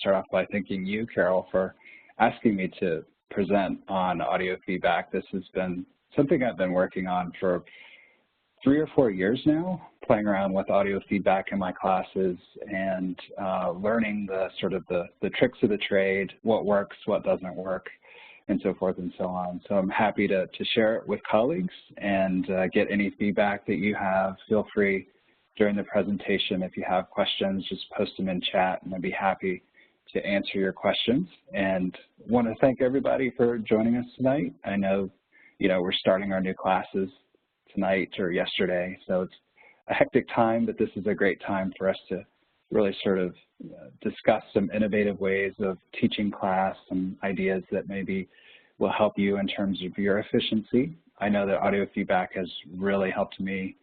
start off by thanking you, Carol, for asking me to present on audio feedback. This has been something I've been working on for 3 or 4 years now, playing around with audio feedback in my classes and learning the tricks of the trade, what works, what doesn't work, and so forth and so on. So I'm happy to share it with colleagues and get any feedback that you have. Feel free during the presentation, if you have questions, just post them in chat, and I'd be happy to answer your questions. And want to thank everybody for joining us tonight. I know, we're starting our new classes tonight or yesterday, so it's a hectic time, but this is a great time for us to really sort of discuss some innovative ways of teaching class, some ideas that maybe will help you in terms of your efficiency. I know that audio feedback has really helped me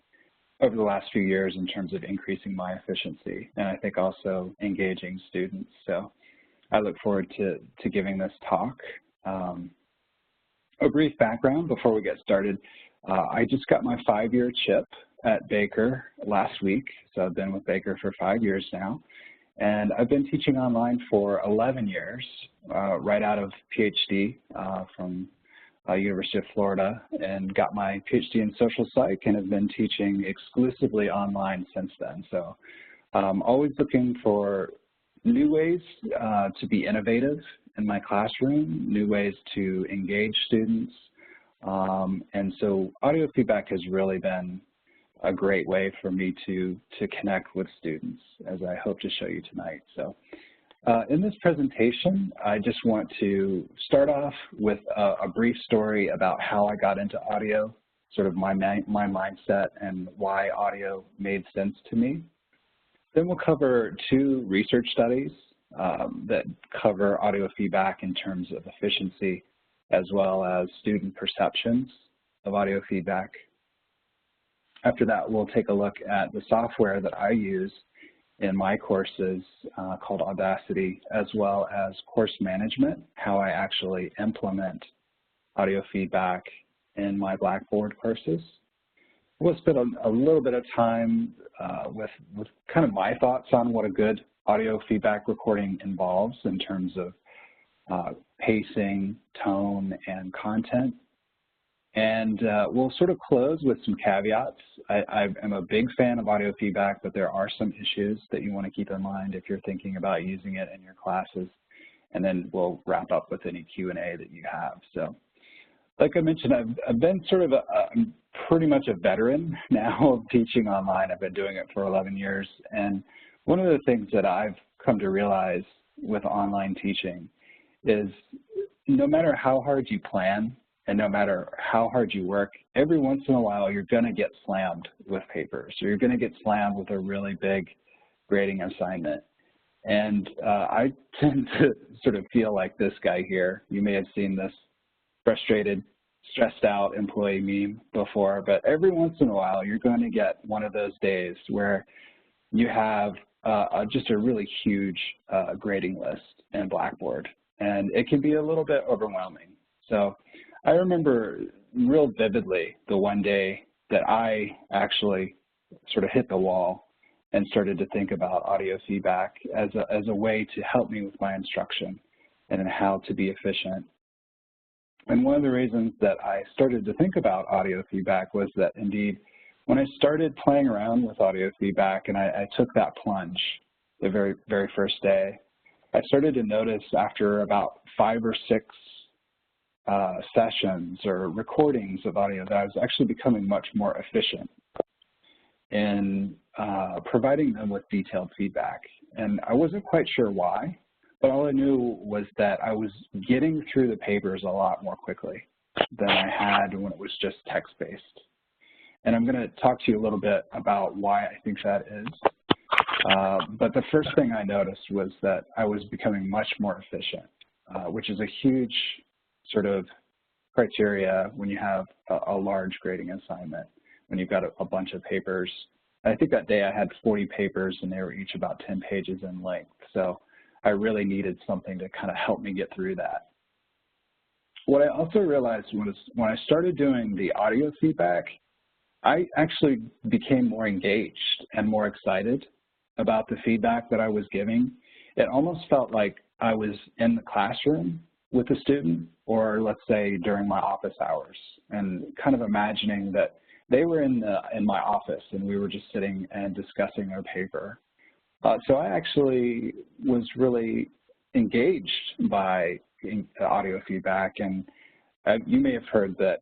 over the last few years in terms of increasing my efficiency, and I think also engaging students. So I look forward to giving this talk. A brief background before we get started. I just got my 5-year chip at Baker last week, so I've been with Baker for 5 years now, and I've been teaching online for 11 years, right out of PhD from University of Florida, and got my PhD in social psych and have been teaching exclusively online since then. So always looking for new ways to be innovative in my classroom, new ways to engage students. And so audio feedback has really been a great way for me to connect with students, as I hope to show you tonight. So in this presentation, I just want to start off with a brief story about how I got into audio, sort of my mindset and why audio made sense to me. Then we'll cover 2 research studies that cover audio feedback in terms of efficiency, as well as student perceptions of audio feedback. After that, we'll take a look at the software that I use in my courses called Audacity, as well as course management, how I actually implement audio feedback in my Blackboard courses. We'll spend a little bit of time with kind of my thoughts on what a good audio feedback recording involves in terms of pacing, tone, and content. And we'll sort of close with some caveats. I am a big fan of audio feedback, but there are some issues that you want to keep in mind if you're thinking about using it in your classes. And then we'll wrap up with any Q&A that you have. So like I mentioned, I've been sort of I'm pretty much a veteran now of teaching online. I've been doing it for 11 years. And one of the things that I've come to realize with online teaching is no matter how hard you plan, and no matter how hard you work, every once in a while you're going to get slammed with papers, or you're going to get slammed with a really big grading assignment. And I tend to sort of feel like this guy here. You may have seen this frustrated, stressed out employee meme before, but every once in a while you're going to get one of those days where you have just a really huge grading list in Blackboard, and it can be a little bit overwhelming. So I remember real vividly the one day that I actually sort of hit the wall and started to think about audio feedback as a way to help me with my instruction and in how to be efficient. And one of the reasons that I started to think about audio feedback was that indeed, when I started playing around with audio feedback and I took that plunge the very, very first day, I started to notice after about 5 or 6 sessions or recordings of audio that I was actually becoming much more efficient in providing them with detailed feedback. And I wasn't quite sure why, but all I knew was that I was getting through the papers a lot more quickly than I had when it was just text-based. And I'm going to talk to you a little bit about why I think that is. But the first thing I noticed was that I was becoming much more efficient, which is a huge sort of criteria when you have a large grading assignment, when you've got a bunch of papers. I think that day I had 40 papers and they were each about 10 pages in length. So I really needed something to kind of help me get through that. What I also realized was when I started doing the audio feedback, I actually became more engaged and more excited about the feedback that I was giving. it almost felt like I was in the classroom with the student, or let's say during my office hours, and kind of imagining that they were in my office and we were just sitting and discussing their paper. So I actually was really engaged by audio feedback, and you may have heard that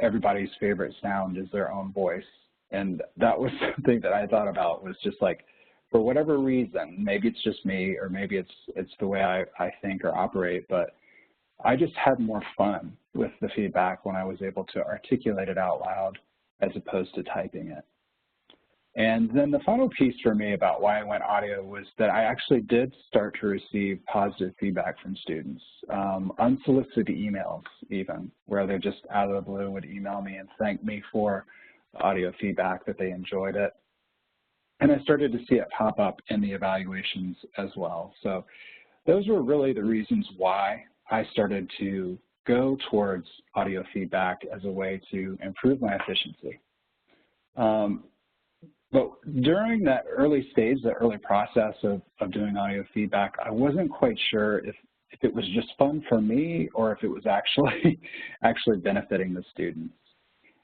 everybody's favorite sound is their own voice, and that was something that I thought about, was just like, for whatever reason, maybe it's just me, or maybe it's the way I think or operate, but I just had more fun with the feedback when I was able to articulate it out loud as opposed to typing it. And then the final piece for me about why I went audio was that I actually did start to receive positive feedback from students, unsolicited emails even, where they just out of the blue would email me and thank me for the audio feedback, that they enjoyed it. And I started to see it pop up in the evaluations as well. So those were really the reasons why I started to go towards audio feedback as a way to improve my efficiency. But during that early stage, the early process of doing audio feedback, I wasn't quite sure if it was just fun for me or if it was actually benefiting the students,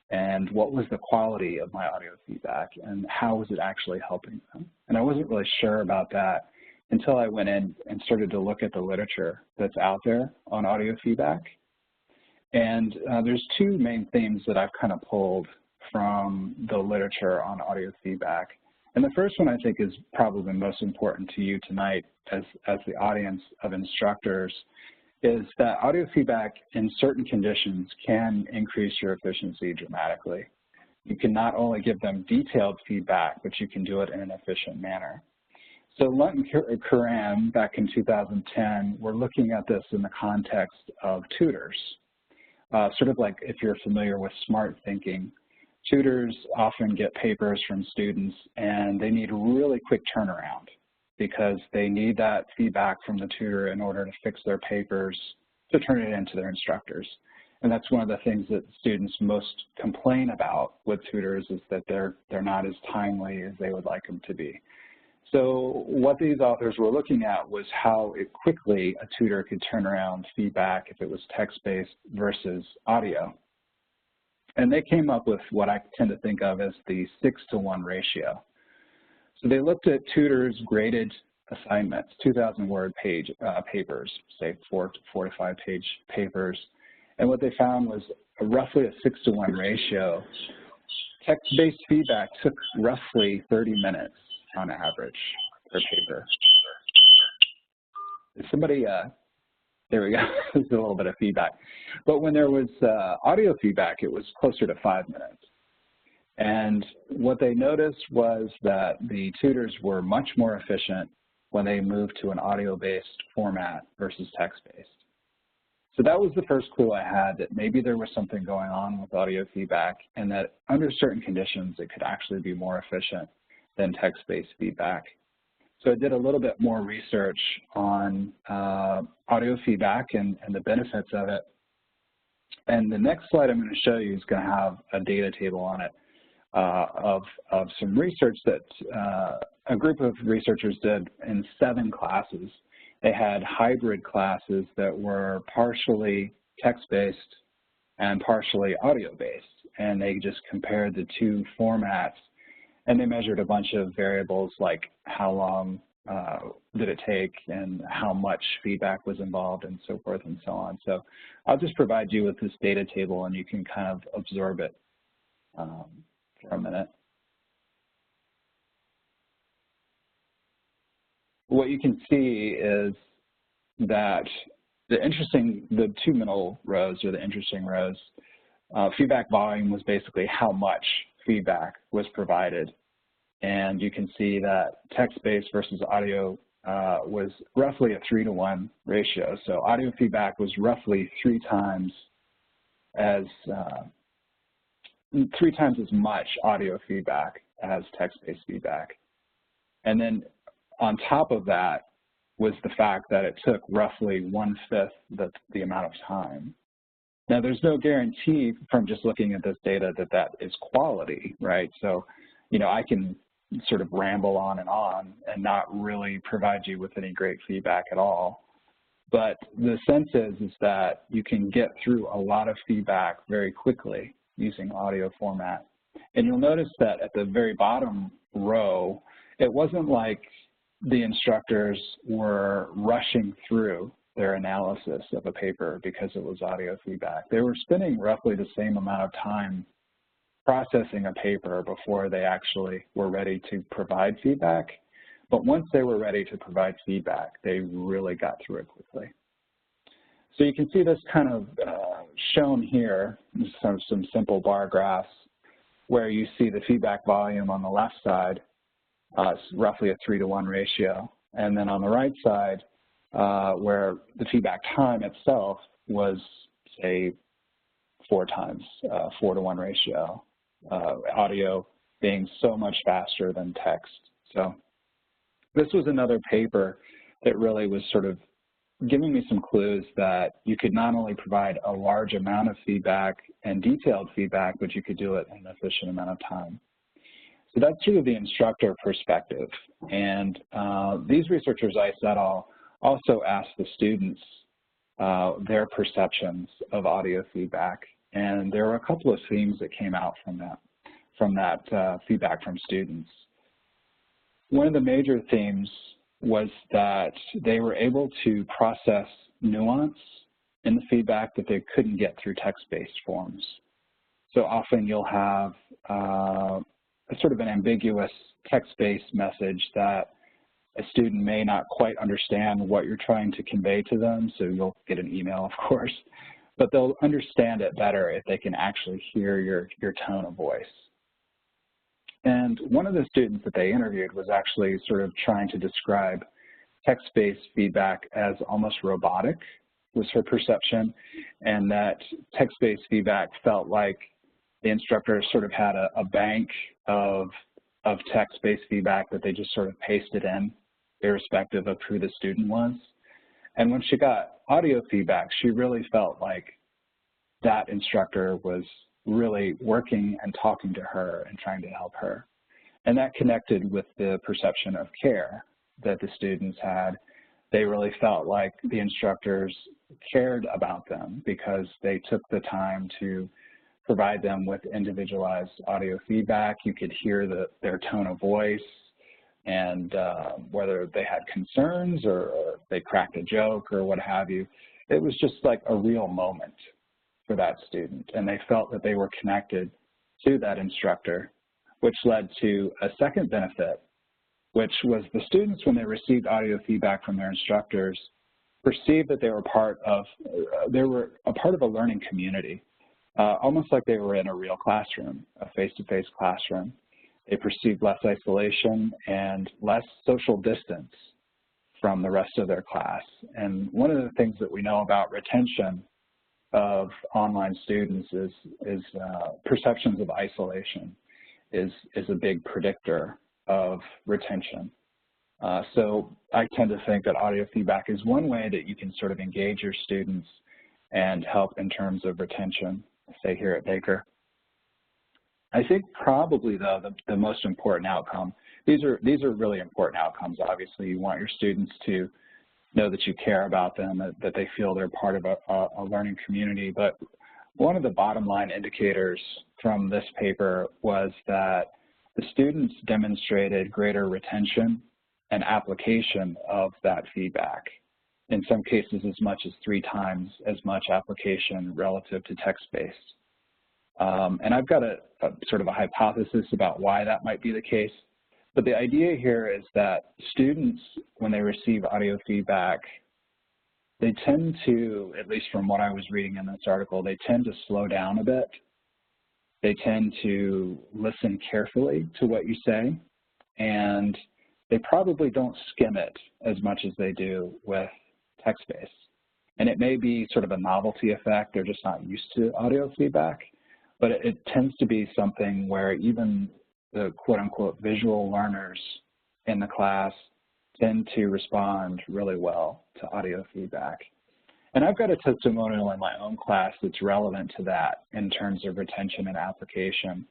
and what was the quality of my audio feedback and how was it actually helping them. And I wasn't really sure about that until I went in and started to look at the literature that's out there on audio feedback. And there's two main themes that I've kind of pulled from the literature on audio feedback. And the first one I think is probably most important to you tonight as the audience of instructors, is that audio feedback in certain conditions can increase your efficiency dramatically. You can not only give them detailed feedback, but you can do it in an efficient manner. So Lunt and Curran, back in 2010, were looking at this in the context of tutors. Sort of like if you're familiar with smart thinking, tutors often get papers from students and they need really quick turnaround because they need that feedback from the tutor in order to fix their papers to turn it into their instructors. And that's one of the things that students most complain about with tutors, is that they're not as timely as they would like them to be. So what these authors were looking at was how quickly a tutor could turn around feedback if it was text-based versus audio. And they came up with what I tend to think of as the 6-to-1 ratio. So they looked at tutors' graded assignments, 2,000-word papers, say 4 to 5-page papers, and what they found was roughly a 6-to-1 ratio. Text-based feedback took roughly 30 minutes on average per paper. Is somebody, there we go, there's a little bit of feedback. But when there was audio feedback, it was closer to 5 minutes. And what they noticed was that the tutors were much more efficient when they moved to an audio-based format versus text-based. So that was the first clue I had, that maybe there was something going on with audio feedback, and that under certain conditions it could actually be more efficient than text-based feedback. So I did a little bit more research on audio feedback and the benefits of it. And the next slide I'm going to show you is going to have a data table on it of some research that a group of researchers did in 7 classes. They had hybrid classes that were partially text-based and partially audio-based, and they just compared the two formats. And they measured a bunch of variables like how long did it take and how much feedback was involved and so forth and so on. So I'll just provide you with this data table and you can kind of absorb it for a minute. What you can see is that the two middle rows are the interesting rows. Feedback volume was basically how much feedback was provided, and you can see that text-based versus audio was roughly a 3-to-1 ratio. So audio feedback was roughly 3 times as much audio feedback as text-based feedback. And then on top of that was the fact that it took roughly 1/5 the amount of time. Now, there's no guarantee from just looking at this data that that is quality, right? So, you know, I can sort of ramble on and not really provide you with any great feedback at all. But the sense is that you can get through a lot of feedback very quickly using audio format. And you'll notice that at the very bottom row, it wasn't like the instructors were rushing through their analysis of a paper because it was audio feedback. They were spending roughly the same amount of time processing a paper before they actually were ready to provide feedback. But once they were ready to provide feedback, they really got through it quickly. So you can see this kind of shown here, some simple bar graphs, where you see the feedback volume on the left side, roughly a 3-to-1 ratio. And then on the right side, where the feedback time itself was, say, 4 times, 4-to-1 ratio, audio being so much faster than text. So this was another paper that really was sort of giving me some clues that you could not only provide a large amount of feedback and detailed feedback, but you could do it in an efficient amount of time. So that's sort of the instructor perspective. And these researchers, I said, also asked the students their perceptions of audio feedback. And there were a couple of themes that came out from that feedback from students. One of the major themes was that they were able to process nuance in the feedback that they couldn't get through text-based forms. So often you'll have a sort of an ambiguous text-based message that a student may not quite understand what you're trying to convey to them, so you'll get an email, of course, but they'll understand it better if they can actually hear your tone of voice. And one of the students that they interviewed was actually sort of trying to describe text-based feedback as almost robotic, was her perception, and that text-based feedback felt like the instructor sort of had a bank of text-based feedback that they just sort of pasted in, irrespective of who the student was. And when she got audio feedback, she really felt like that instructor was really working and talking to her and trying to help her. And that connected with the perception of care that the students had. They really felt like the instructors cared about them because they took the time to provide them with individualized audio feedback. You could hear their tone of voice and whether they had concerns or they cracked a joke or what have you. It was just like a real moment for that student, and they felt that they were connected to that instructor, which led to a second benefit, which was the students, when they received audio feedback from their instructors, perceived that they were a part of a learning community, almost like they were in a real classroom, a face-to-face classroom. They perceived less isolation and less social distance from the rest of their class. And one of the things that we know about retention of online students is perceptions of isolation is a big predictor of retention. So I tend to think that audio feedback is one way that you can sort of engage your students and help in terms of retention, say here at Baker. I think probably though the most important outcome, these are really important outcomes. Obviously you want your students to know that you care about them, that they feel they're part of a learning community. But one of the bottom line indicators from this paper was that the students demonstrated greater retention and application of that feedback. In some cases, as much as 3 times as much application relative to text-based. And I've got a sort of a hypothesis about why that might be the case. But the idea here is that students, when they receive audio feedback, they tend to, at least from what I was reading in this article, they tend to slow down a bit. They tend to listen carefully to what you say, and they probably don't skim it as much as they do with text-based. And it may be sort of a novelty effect. They're just not used to audio feedback, but it tends to be something where even the quote-unquote visual learners in the class tend to respond really well to audio feedback. And I've got a testimonial in my own class that's relevant to that in terms of retention and application.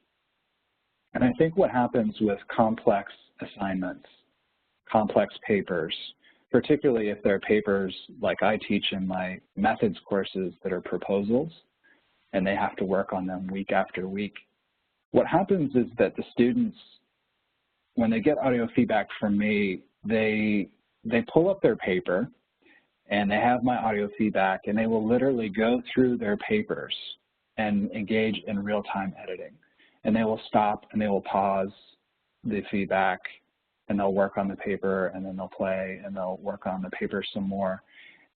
And I think what happens with complex assignments, complex papers, particularly if they're papers like I teach in my methods courses that are proposals, and they have to work on them week after week, what happens is that the students, when they get audio feedback from me, they pull up their paper and they have my audio feedback, and they will literally go through their papers and engage in real-time editing. And they will stop and they will pause the feedback, and they'll work on the paper, and then they'll play and they'll work on the paper some more.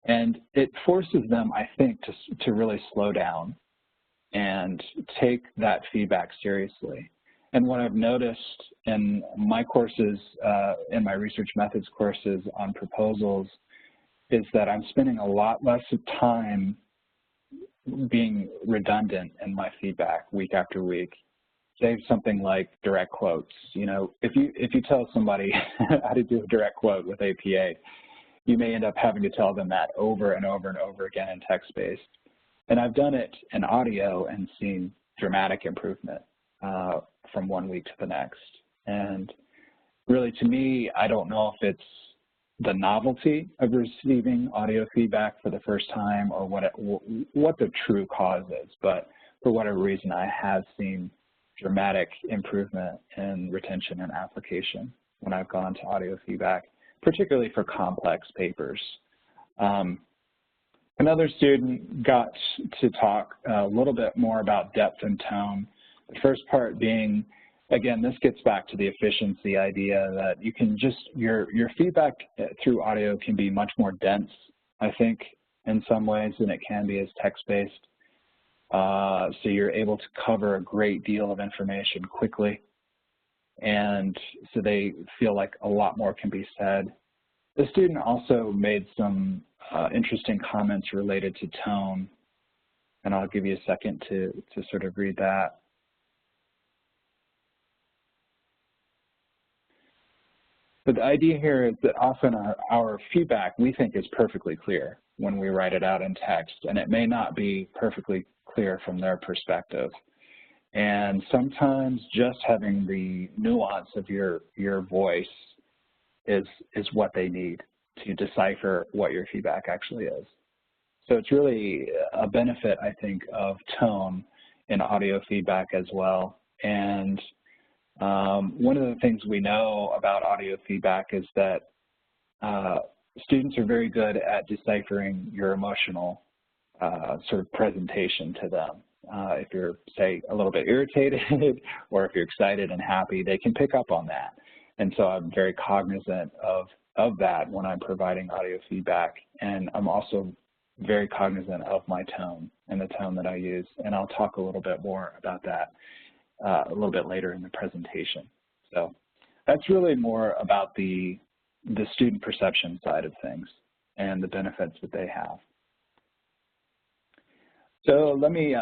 And it forces them, I think, to really slow down and take that feedback seriously. And what I've noticed in my courses, in my research methods courses on proposals, is that I'm spending a lot less time being redundant in my feedback week after week. Say something like direct quotes. You know, if you tell somebody how to do a direct quote with APA, you may end up having to tell them that over and over and over again in text-based. And I've done it in audio and seen dramatic improvement from one week to the next. And really, to me, I don't know if it's the novelty of receiving audio feedback for the first time or what the true cause is, but for whatever reason, I have seen dramatic improvement in retention and application when I've gone to audio feedback, particularly for complex papers. Another student got to talk a little bit more about depth and tone. The first part being, again, this gets back to the efficiency idea that you can just, your feedback through audio can be much more dense, I think, in some ways than it can be as text-based. So you're able to cover a great deal of information quickly, and so they feel like a lot more can be said. The student also made some interesting comments related to tone, and I'll give you a second to sort of read that. But the idea here is that often our feedback, we think, is perfectly clear when we write it out in text, and it may not be perfectly clear from their perspective. And sometimes just having the nuance of your voice is what they need to decipher what your feedback actually is. So it's really a benefit, I think, of tone in audio feedback as well. And one of the things we know about audio feedback is that students are very good at deciphering your emotional sort of presentation to them. If you're, say, a little bit irritated or if you're excited and happy, they can pick up on that. And so I'm very cognizant of that when I'm providing audio feedback. And I'm also very cognizant of my tone and the tone that I use. And I'll talk a little bit more about that a little bit later in the presentation. So that's really more about the student perception side of things and the benefits that they have. So let me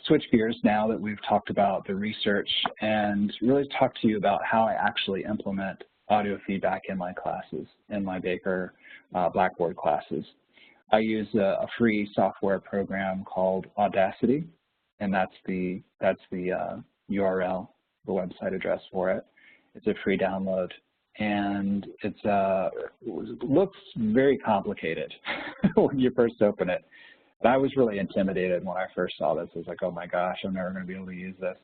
switch gears now that we've talked about the research and really talk to you about how I actually implement audio feedback in my classes, in my Baker Blackboard classes. I use a free software program called Audacity, and that's the URL, the website address for it. It's a free download, and it looks very complicated when you first open it. But I was really intimidated when I first saw this. I was like, oh my gosh, I'm never going to be able to use this.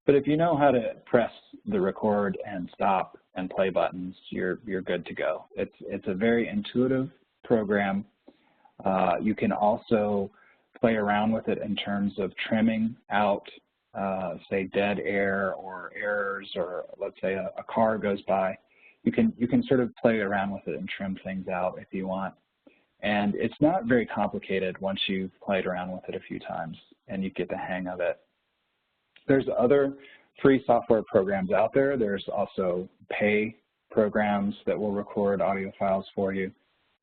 But if you know how to press the record and stop and play buttons, you're good to go. It's a very intuitive program. You can also play around with it in terms of trimming out, say, dead air or errors, or let's say a car goes by. You can sort of play around with it and trim things out if you want. And it's not very complicated once you've played around with it a few times and you get the hang of it. There's other free software programs out there. There's also pay programs that will record audio files for you,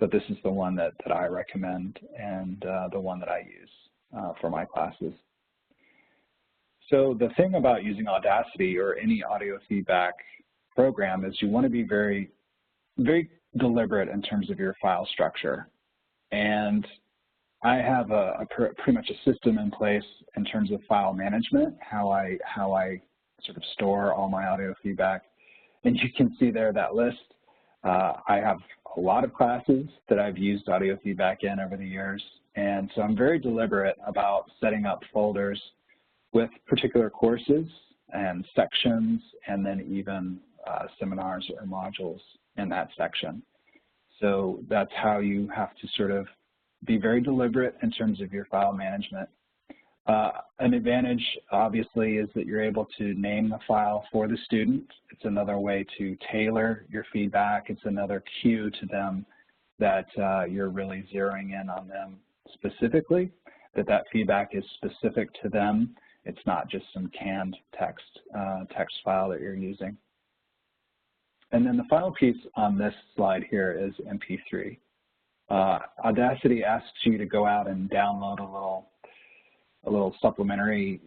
but this is the one that I recommend and the one that I use for my classes. So the thing about using Audacity or any audio feedback program is you want to be very, very deliberate in terms of your file structure. And I have pretty much a system in place in terms of file management, how I sort of store all my audio feedback. And you can see there that list. I have a lot of classes that I've used audio feedback in over the years. And so I'm very deliberate about setting up folders with particular courses and sections, and then even seminars or modules in that section. So that's how you have to sort of be very deliberate in terms of your file management. An advantage, obviously, is that you're able to name the file for the student. It's another way to tailor your feedback. It's another cue to them that you're really zeroing in on them specifically, that feedback is specific to them. It's not just some canned text file that you're using. And then the final piece on this slide here is MP3. Audacity asks you to go out and download a little supplementary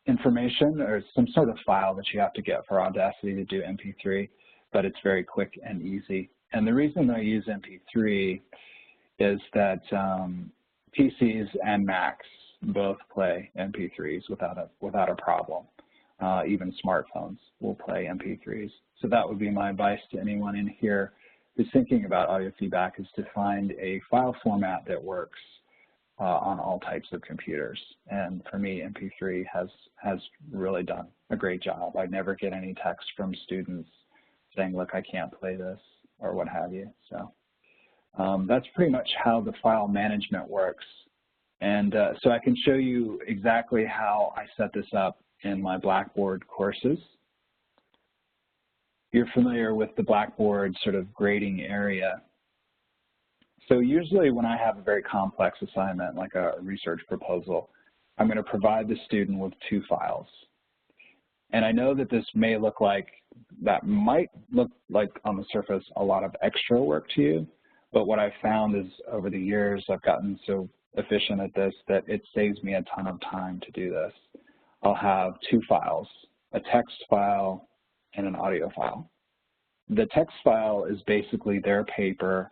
information or some sort of file that you have to get for Audacity to do MP3, but it's very quick and easy. And the reason I use MP3 is that PCs and Macs both play MP3s without a problem. Even smartphones will play MP3s. So that would be my advice to anyone in here who's thinking about audio feedback, is to find a file format that works on all types of computers. And for me, MP3 has really done a great job. I never get any text from students saying, look, I can't play this, or what have you. So that's pretty much how the file management works. And so I can show you exactly how I set this up in my Blackboard courses. You're familiar with the Blackboard sort of grading area. So usually when I have a very complex assignment, like a research proposal, I'm going to provide the student with 2 files. And I know that this may look like, that might look like on the surface a lot of extra work to you, but what I've found is over the years I've gotten so efficient at this that it saves me a ton of time to do this. I'll have 2 files, a text file and an audio file. The text file is basically their paper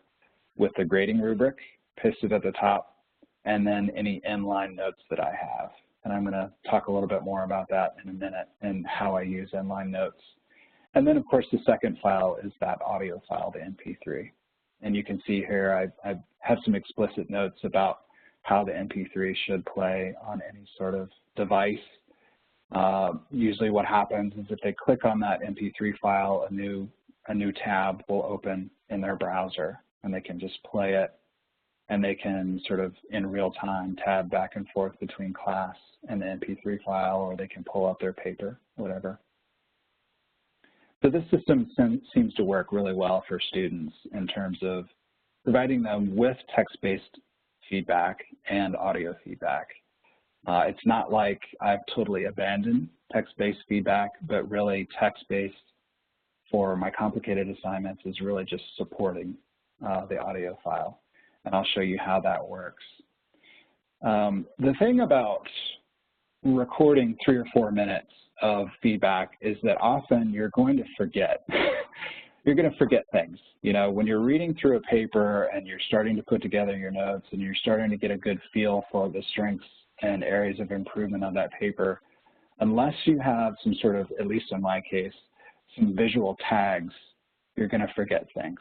with the grading rubric pasted at the top, and then any inline notes that I have. And I'm going to talk a little bit more about that in a minute and how I use inline notes. And then, of course, the second file is that audio file, the MP3. And you can see here I have some explicit notes about how the MP3 should play on any sort of device. Usually what happens is if they click on that MP3 file, a new tab will open in their browser, and they can just play it, and they can sort of in real time tab back and forth between class and the MP3 file, or they can pull up their paper, whatever. So this system seems to work really well for students in terms of providing them with text-based feedback and audio feedback. It's not like I've totally abandoned text-based feedback, but really text-based for my complicated assignments is really just supporting the audio file. And I'll show you how that works. The thing about recording 3 or 4 minutes of feedback is that often you're going to forget. You're going to forget things. You know, when you're reading through a paper and you're starting to put together your notes and you're starting to get a good feel for the strengths and areas of improvement on that paper, unless you have some sort of, at least in my case, some visual tags, you're going to forget things.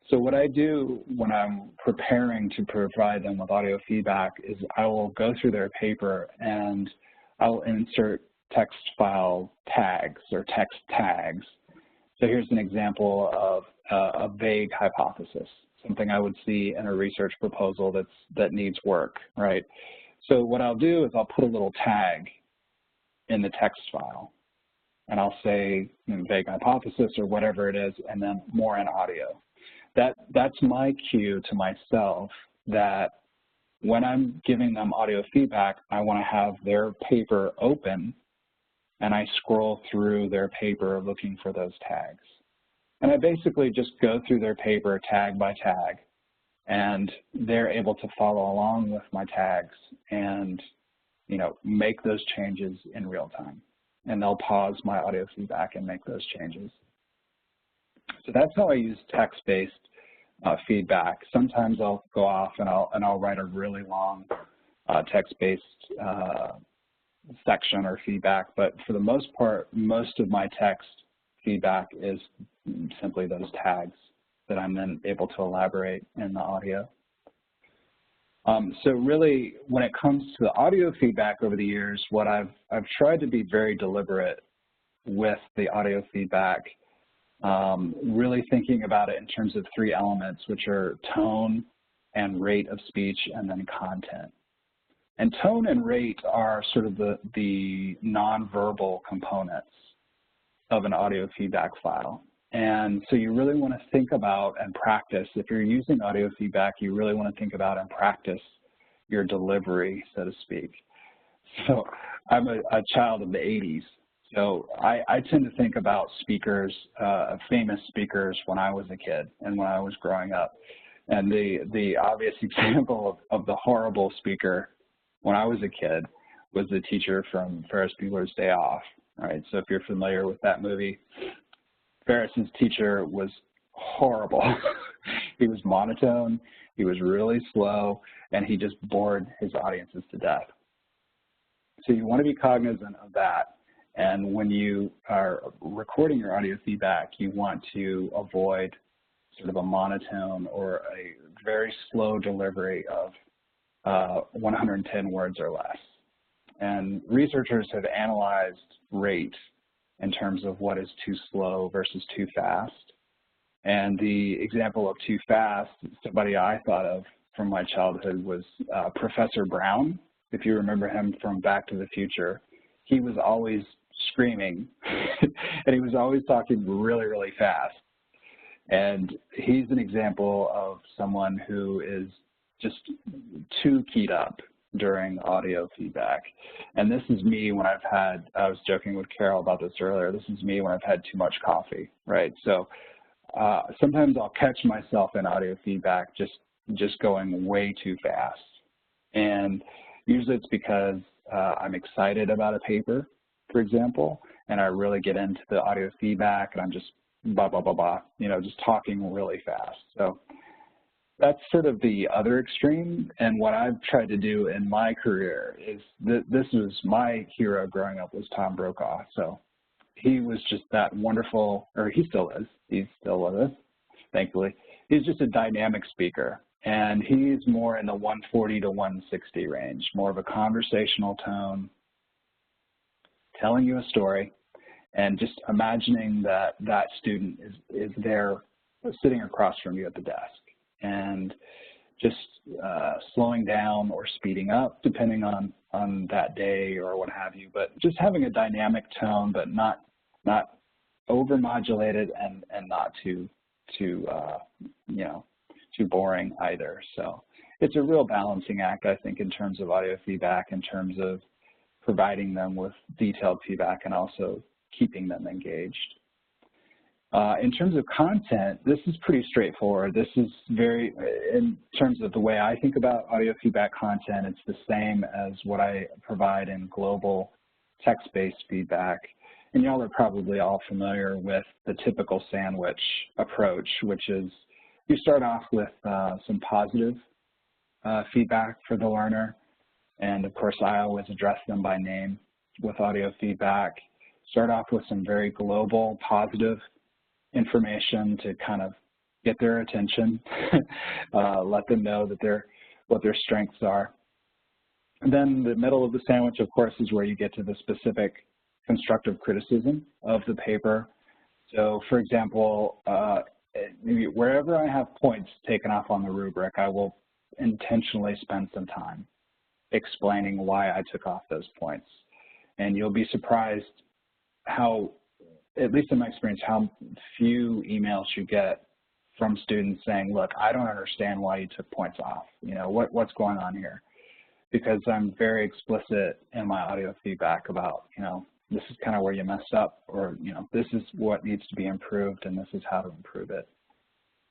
So what I do when I'm preparing to provide them with audio feedback is I will go through their paper and I'll insert text file tags or text tags. So here's an example of a vague hypothesis, something I would see in a research proposal that needs work, right? So what I'll do is I'll put a little tag in the text file, and I'll say vague hypothesis or whatever it is, and then more in audio. That's my cue to myself that when I'm giving them audio feedback, I want to have their paper open, and I scroll through their paper looking for those tags. And I basically just go through their paper tag by tag, and they're able to follow along with my tags and, you know, make those changes in real time. And they'll pause my audio feedback and make those changes. So that's how I use text-based feedback. Sometimes I'll go off and I'll write a really long text-based section or feedback, but for the most part, most of my text feedback is simply those tags that I'm then able to elaborate in the audio. So really, when it comes to the audio feedback over the years, what I've tried to be very deliberate with the audio feedback, really thinking about it in terms of 3 elements, which are tone and rate of speech and then content. And tone and rate are sort of the nonverbal components of an audio feedback file. And so you really want to think about and practice, if you're using audio feedback, you really want to think about and practice your delivery, so to speak. So I'm a child of the 80s. So I tend to think about speakers, famous speakers when I was a kid and when I was growing up. And the obvious example of the horrible speaker when I was a kid was the teacher from Ferris Bueller's Day Off. All right, so if you're familiar with that movie, Ferris's teacher was horrible. He was monotone, he was really slow, and he just bored his audiences to death. So you want to be cognizant of that. And when you are recording your audio feedback, you want to avoid sort of a monotone or a very slow delivery of 110 words or less. And researchers have analyzed rate in terms of what is too slow versus too fast. And the example of too fast, somebody I thought of from my childhood was Professor Brown. If you remember him from Back to the Future, he was always screaming and he was always talking really, really fast. And he's an example of someone who is just too keyed up during audio feedback. And this is me when I've had, I was joking with Carol about this earlier, this is me when I've had too much coffee, right? So sometimes I'll catch myself in audio feedback just going way too fast. And usually it's because I'm excited about a paper, for example, and I really get into the audio feedback and I'm just blah, blah, blah, blah, you know, just talking really fast. So that's sort of the other extreme. And what I've tried to do in my career is this was my hero growing up was Tom Brokaw. So he was just that wonderful, or he still is, he's still with us, thankfully. He's just a dynamic speaker. And he's more in the 140 to 160 range, more of a conversational tone, telling you a story, and just imagining that that student is there sitting across from you at the desk, and just slowing down or speeding up depending on that day or what have you, but just having a dynamic tone, but not over-modulated and not too boring either. So it's a real balancing act, I think, in terms of audio feedback, in terms of providing them with detailed feedback and also keeping them engaged. In terms of content, this is pretty straightforward. This is very, in terms of the way I think about audio feedback content, it's the same as what I provide in global text-based feedback. And y'all are probably all familiar with the typical sandwich approach, which is you start off with some positive feedback for the learner. And of course, I always address them by name with audio feedback. Start off with some very global, positive information to kind of get their attention, let them know that what their strengths are. And then the middle of the sandwich, of course, is where you get to the specific constructive criticism of the paper. So, for example, wherever I have points taken off on the rubric, I will intentionally spend some time explaining why I took off those points. And you'll be surprised how, at least in my experience, how few emails you get from students saying, look, I don't understand why you took points off. You know, what's going on here? Because I'm very explicit in my audio feedback about, you know, this is kind of where you messed up, or, you know, this is what needs to be improved and this is how to improve it.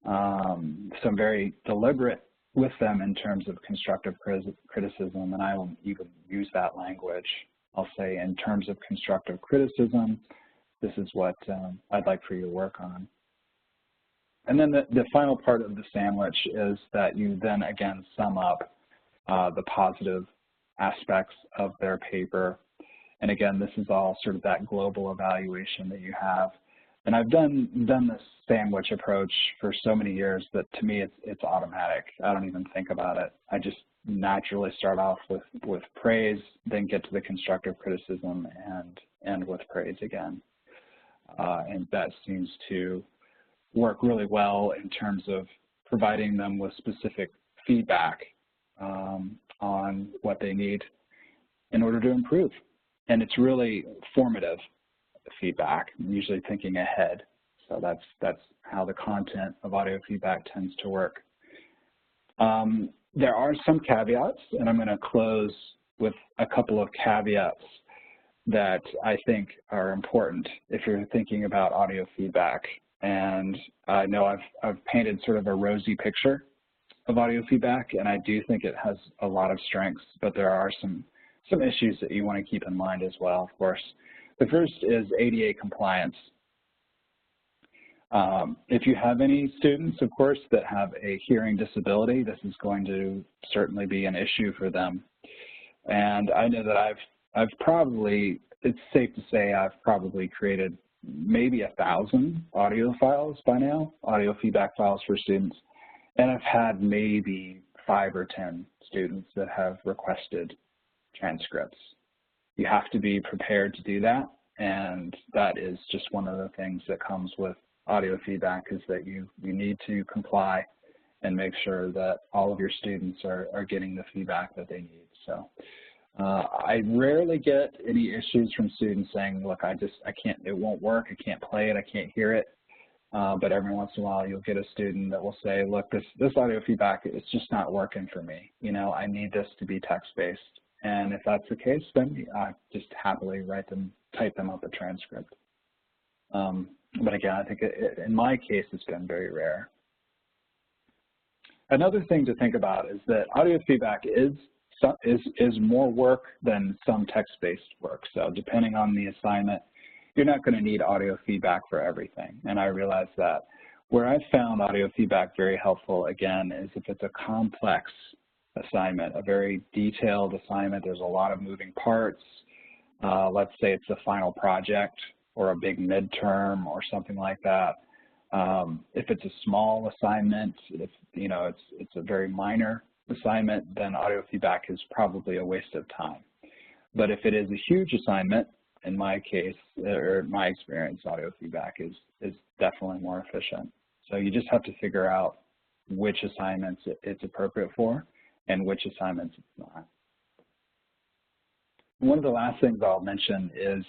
So I'm very deliberate with them in terms of constructive criticism, and I will even use that language. I'll say, in terms of constructive criticism, this is what I'd like for you to work on. And then the final part of the sandwich is that you then again sum up the positive aspects of their paper. And again, this is all sort of that global evaluation that you have. And I've done this sandwich approach for so many years that to me it's automatic. I don't even think about it. I just naturally start off with praise, then get to the constructive criticism and end with praise again. And that seems to work really well in terms of providing them with specific feedback on what they need in order to improve. And it's really formative feedback, usually thinking ahead. So that's how the content of audio feedback tends to work. There are some caveats, and I'm going to close with a couple of caveats that I think are important if you're thinking about audio feedback. And I know I've painted sort of a rosy picture of audio feedback, and I do think it has a lot of strengths, but there are some issues that you want to keep in mind as well, of course. The first is ADA compliance. If you have any students, of course, that have a hearing disability, this is going to certainly be an issue for them. And I know that I've probably, it's safe to say I've probably created maybe 1,000 audio files by now, audio feedback files for students. And I've had maybe 5 or 10 students that have requested transcripts. You have to be prepared to do that, and that is just one of the things that comes with audio feedback, is that you need to comply and make sure that all of your students are getting the feedback that they need. So I rarely get any issues from students saying, look, I can't, it won't work, I can't play it, I can't hear it. But every once in a while you'll get a student that will say, look, this audio feedback, it's just not working for me. You know, I need this to be text-based. And if that's the case, then I just happily type them up a transcript. But again, I think in my case, it's been very rare. Another thing to think about is that audio feedback is more work than some text-based work. So depending on the assignment, you're not going to need audio feedback for everything. And I realize that. Where I've found audio feedback very helpful, again, is if it's a complex assignment, a very detailed assignment, there's a lot of moving parts. Let's say it's a final project or a big midterm or something like that. If it's a small assignment, if you know it's a very minor assignment, then audio feedback is probably a waste of time. But if it is a huge assignment, in my case, or in my experience, audio feedback is definitely more efficient. So you just have to figure out which assignments it's appropriate for and which assignments it's not. One of the last things I'll mention is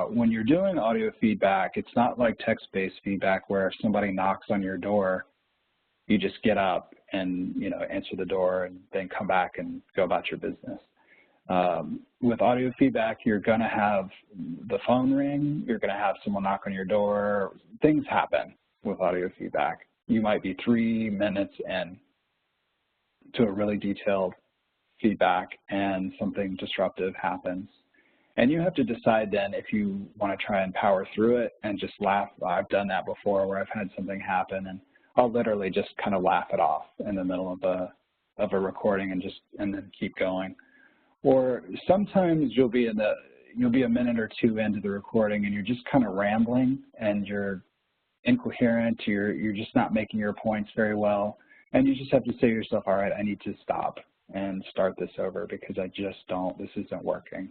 when you're doing audio feedback, it's not like text-based feedback where if somebody knocks on your door, you just get up and answer the door and then come back and go about your business. With audio feedback, you're going to have the phone ring, you're going to have someone knock on your door, things happen with audio feedback. You might be 3 minutes in to a really detailed feedback and something disruptive happens. And you have to decide then if you want to try and power through it and just laugh. I've done that before where I've had something happen and I'll literally just kind of laugh it off in the middle of a recording and then keep going. Or sometimes you'll be a minute or two into the recording and you're just kind of rambling and you're incoherent, you're just not making your points very well, and you just have to say to yourself, all right, I need to stop and start this over because this isn't working.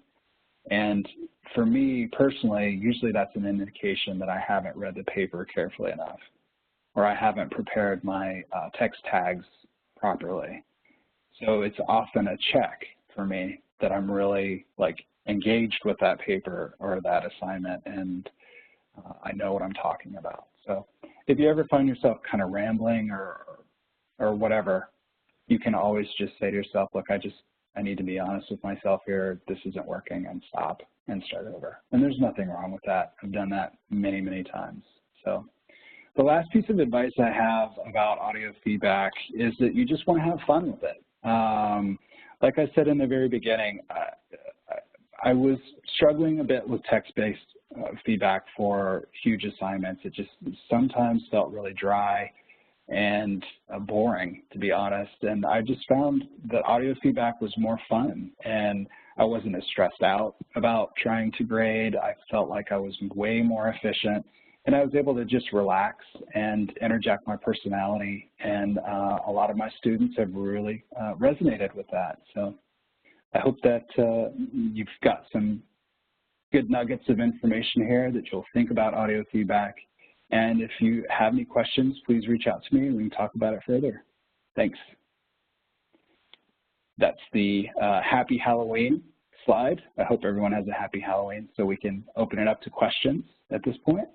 And for me personally, usually that's an indication that I haven't read the paper carefully enough, or I haven't prepared my text tags properly. So it's often a check for me that I'm really engaged with that paper or that assignment, and I know what I'm talking about. So if you ever find yourself kind of rambling or whatever, you can always just say to yourself, look, I need to be honest with myself here. This isn't working, and stop and start over. And there's nothing wrong with that. I've done that many, many times. So the last piece of advice I have about audio feedback is that you just want to have fun with it. Like I said in the very beginning, I was struggling a bit with text-based feedback for huge assignments. It just sometimes felt really dry and boring, to be honest. And I just found that audio feedback was more fun. And I wasn't as stressed out about trying to grade. I felt like I was way more efficient, and I was able to just relax and interject my personality. And a lot of my students have really resonated with that. So I hope that you've got some good nuggets of information here that you'll think about audio feedback. And if you have any questions, please reach out to me and we can talk about it further. Thanks. That's the Happy Halloween slide. I hope everyone has a happy Halloween so we can open it up to questions at this point.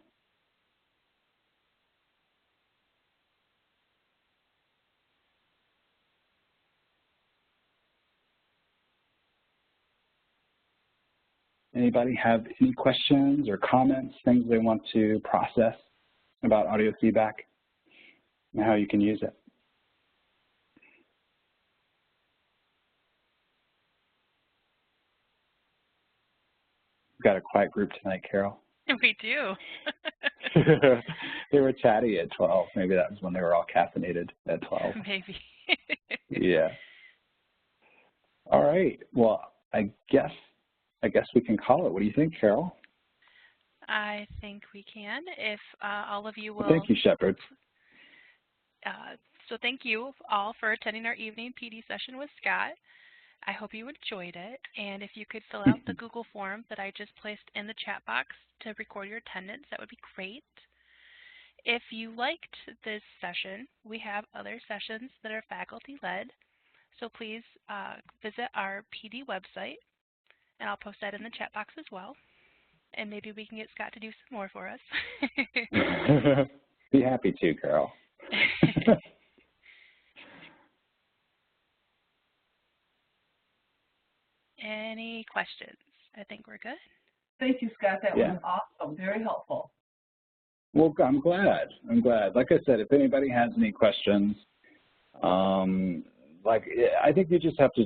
Anybody have any questions or comments, things they want to process about audio feedback and how you can use it? We've got a quiet group tonight, Carol. We do. They were chatty at 12. Maybe that was when they were all caffeinated at 12. Maybe. Yeah. All right. Well, I guess we can call it. What do you think, Carol? I think we can. If all of you will. Thank you, Shepard. So thank you all for attending our evening PD session with Scott. I hope you enjoyed it. And if you could fill out the Google form that I just placed in the chat box to record your attendance, that would be great. If you liked this session, we have other sessions that are faculty-led. So please visit our PD website, and I'll post that in the chat box as well. And maybe we can get Scott to do some more for us. Be happy to, Carol. Any questions? I think we're good. Thank you, Scott. That was awesome. Very helpful. Well, I'm glad. Like I said, if anybody has any questions, I think you just have to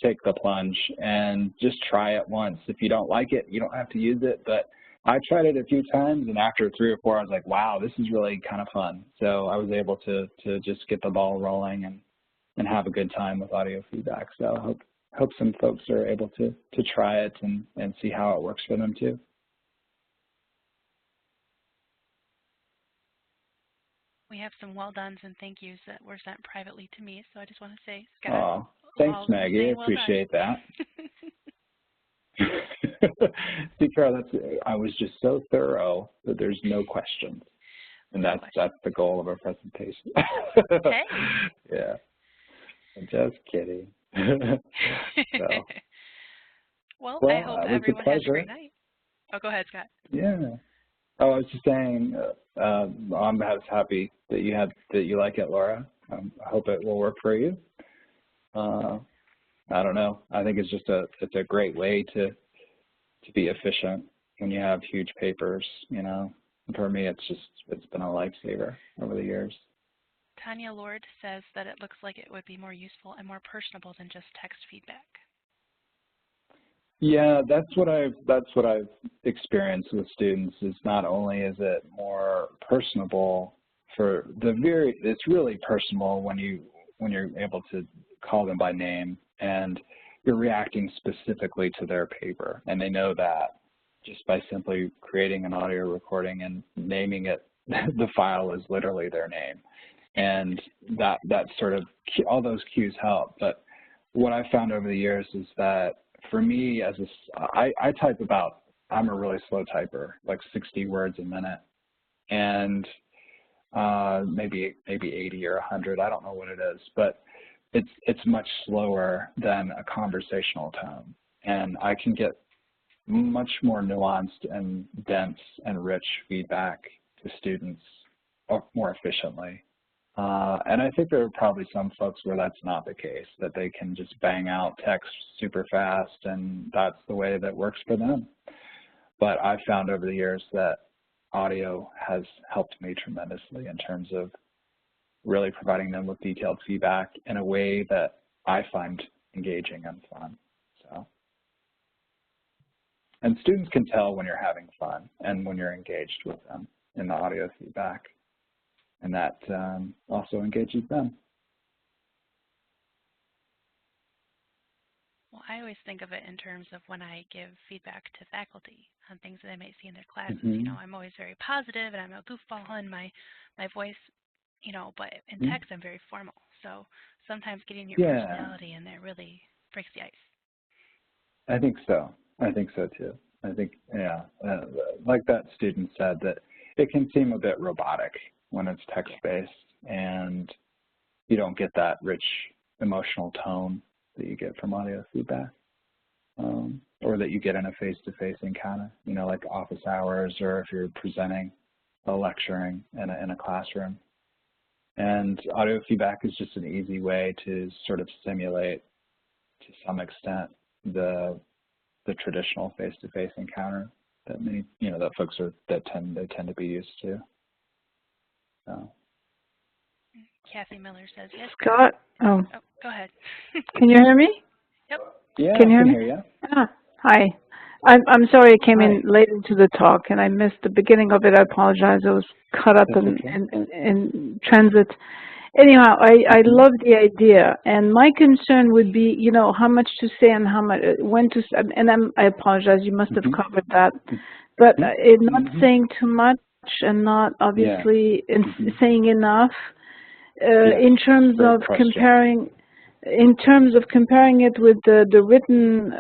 take the plunge and just try it once. If you don't like it, you don't have to use it. But I tried it a few times, and after 3 or 4, I was like, wow, this is really kind of fun. So I was able to just get the ball rolling and have a good time with audio feedback. So I hope some folks are able to try it and see how it works for them too. We have some well dones and thank yous that were sent privately to me, so I just want to say, Scott. Oh, thanks, Maggie. I appreciate that. See, Carol, I was just so thorough that there's no questions, and that's the goal of our presentation. Okay. Yeah. I'm just kidding. So. Well, I hope everyone has a great night. Oh, go ahead, Scott. Yeah. Oh, I was just saying, I'm happy that you like it, Laura. I hope it will work for you. I don't know. I think it's a great way to be efficient when you have huge papers. You know, for me, it's been a lifesaver over the years. Tanya Lord says that it looks like it would be more useful and more personable than just text feedback. Yeah, that's what I've experienced with students. Is not only is it more personable it's really personal when you're able to call them by name and you're reacting specifically to their paper, and they know that just by simply creating an audio recording and naming it. The file is literally their name, and that sort of all those cues help. But what I've found over the years is that for me, I type I'm a really slow typer, like 60 words a minute, and maybe 80 or 100. I don't know what it is, but it's much slower than a conversational tone, and I can get much more nuanced and dense and rich feedback to students more efficiently. And I think there are probably some folks where that's not the case, that they can just bang out text super fast and that's the way that works for them. But I've found over the years that audio has helped me tremendously in terms of really providing them with detailed feedback in a way that I find engaging and fun. And students can tell when you're having fun and when you're engaged with them in the audio feedback. And that also engages them. Well, I always think of it in terms of when I give feedback to faculty on things that they might see in their classes. Mm-hmm. You know, I'm always very positive and I'm a goofball in my voice, you know, but in text I'm very formal. So sometimes getting your personality in there really breaks the ice. I think so. I think so too. I think, like that student said, that it can seem a bit robotic when it's text-based and you don't get that rich emotional tone that you get from audio feedback, or that you get in a face-to-face encounter, you know, like office hours, or if you're presenting or lecturing in a classroom. And audio feedback is just an easy way to sort of simulate, to some extent, the traditional face-to-face encounter that many, you know, that folks tend to be used to. So. Kathy Miller says yes. Scott, oh go ahead. Can you hear me? Yep. Yeah, can you I can hear hear you. Ah, hi. I'm sorry I came Hi. in late into the talk and I missed the beginning of it. I apologize. I was caught up That's okay. in transit. Anyhow, I love the idea, and my concern would be, you know, how much to say and how much, when to, and I apologize, you must have covered that, but not saying too much and not obviously saying enough in terms of comparing. In terms of comparing it with the written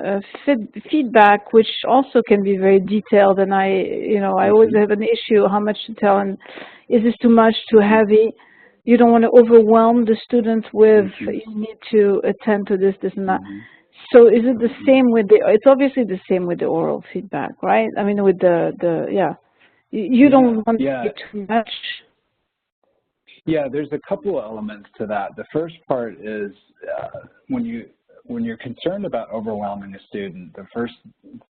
feedback, which also can be very detailed, and I always have an issue how much to tell, and is this too much, too heavy? You don't want to overwhelm the students with, you need to attend to this, and that. So is it the same with it's obviously the same with the oral feedback, right? I mean, with you don't want to get too much. Yeah, there's a couple of elements to that. The first part is when you're concerned about overwhelming a student, the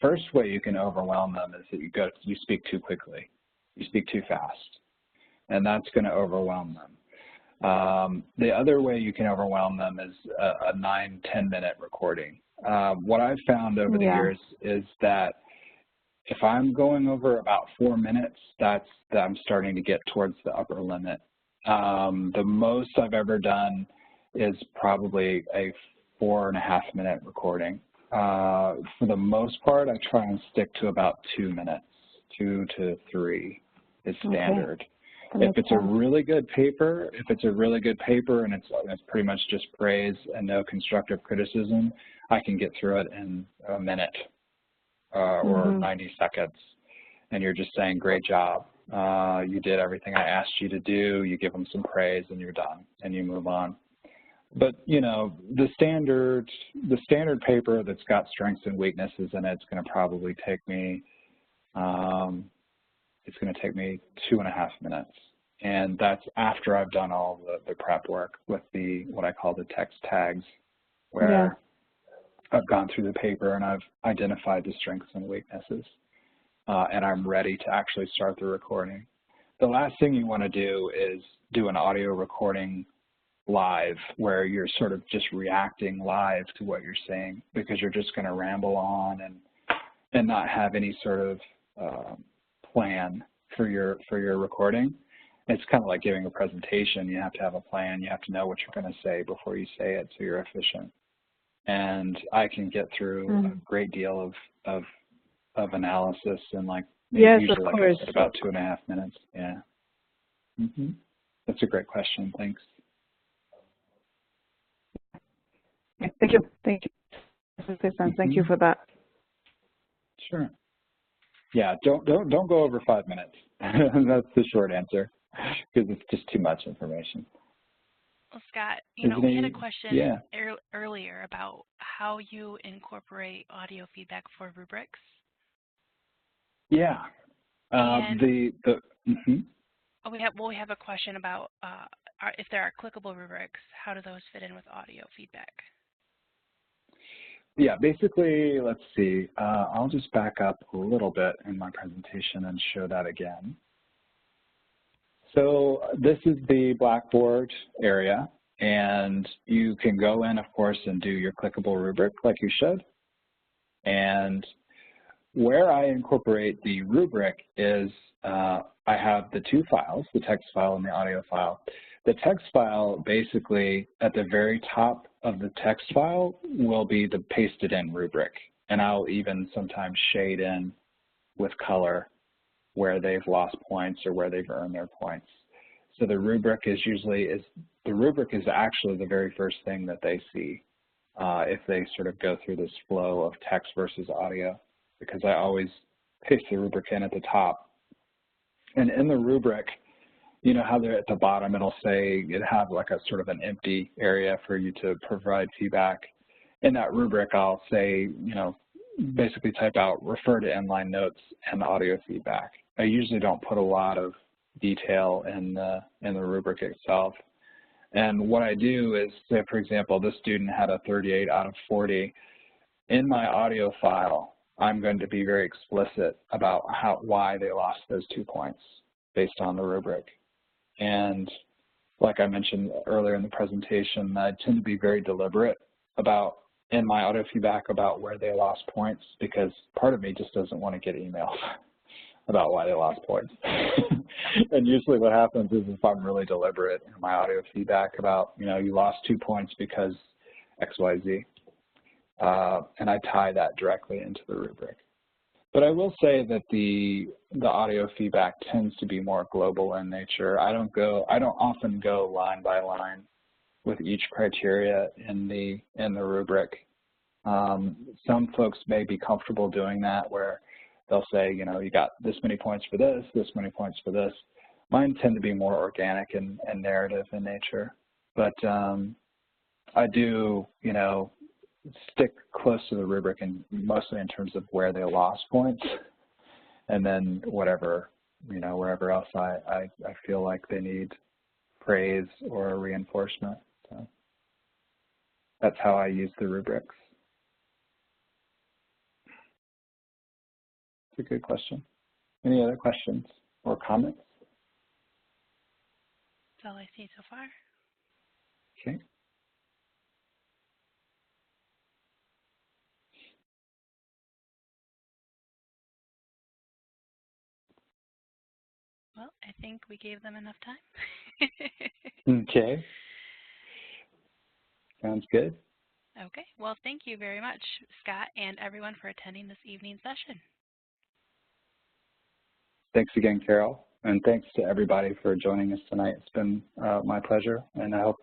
first way you can overwhelm them is that you speak too quickly, you speak too fast, and that's going to overwhelm them. The other way you can overwhelm them is a 9-10 minute recording. What I've found over the years is that if I'm going over about 4 minutes, I'm starting to get towards the upper limit. The most I've ever done is probably a 4.5 minute recording. For the most part, I try and stick to about 2 minutes, 2 to 3 is standard. If it's a really good paper, and it's pretty much just praise and no constructive criticism, I can get through it in a minute or 90 seconds. And you're just saying, great job. You did everything I asked you to do. You give them some praise and you're done and you move on. But, you know, the standard paper that's got strengths and weaknesses in it's going to probably take me, it's going to take me 2.5 minutes. And that's after I've done all the prep work with what I call the text tags, where I've gone through the paper and I've identified the strengths and weaknesses. And I'm ready to actually start the recording. The last thing you want to do is do an audio recording live where you're sort of just reacting live to what you're saying, because you're just going to ramble on and not have any sort of plan for your recording. It's kind of like giving a presentation. You have to have a plan. You have to know what you're going to say before you say it so you're efficient. And I can get through a great deal of analysis in usually, like I said, about 2.5 minutes. Yeah. That's a great question. Thanks. Thank you. Thank you. Thank you for that. Sure. Yeah. Don't go over 5 minutes. That's the short answer, because it's just too much information. Well, Scott, we had a question earlier about how you incorporate audio feedback for rubrics. Yeah. We have a question about if there are clickable rubrics, how do those fit in with audio feedback? Yeah, basically, let's see. I'll just back up a little bit in my presentation and show that again. So this is the Blackboard area, and you can go in, of course, and do your clickable rubric like you should. And where I incorporate the rubric is I have the two files, the text file and the audio file. The text file, basically, at the very top of the text file will be the pasted in rubric. And I'll even sometimes shade in with color where they've lost points or where they've earned their points. So the rubric is actually the very first thing that they see if they sort of go through this flow of text versus audio, because I always paste the rubric in at the top. And in the rubric, you know how they're at the bottom, it'll say, it have like a sort of an empty area for you to provide feedback. In that rubric, I'll say, you know, basically type out refer to inline notes and audio feedback. I usually don't put a lot of detail in the rubric itself. And what I do is, say for example, this student had a 38 out of 40. In my audio file, I'm going to be very explicit about why they lost those 2 points based on the rubric. And like I mentioned earlier in the presentation, I tend to be very deliberate about, in my audio feedback, about where they lost points, because part of me just doesn't want to get emails about why they lost points. And usually what happens is, if I'm really deliberate in my audio feedback about, you know, you lost 2 points because X, Y, Z, and I tie that directly into the rubric. But I will say that the audio feedback tends to be more global in nature. I don't often go line by line with each criteria in the rubric. Some folks may be comfortable doing that, where they'll say, you know, you got this many points for this many points for this. Mine tend to be more organic and narrative in nature. But I do, you know, stick close to the rubric, and mostly in terms of where they lost points, and then whatever, you know, wherever else I feel like they need praise or reinforcement. So that's how I use the rubrics. It's a good question. Any other questions or comments? That's all I see so far. Okay. Well, I think we gave them enough time. Okay. Sounds good. Okay. Well, thank you very much, Scott, and everyone, for attending this evening's session. Thanks again, Carol, and thanks to everybody for joining us tonight. It's been my pleasure, and I hope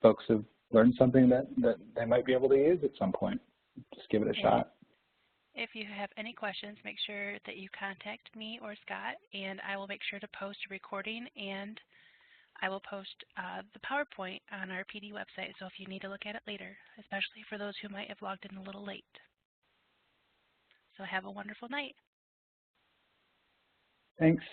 folks have learned something that they might be able to use at some point. Just give it a shot. If you have any questions, make sure that you contact me or Scott, and I will make sure to post a recording, and I will post the PowerPoint on our PD website, so if you need to look at it later, especially for those who might have logged in a little late. So have a wonderful night. Thanks.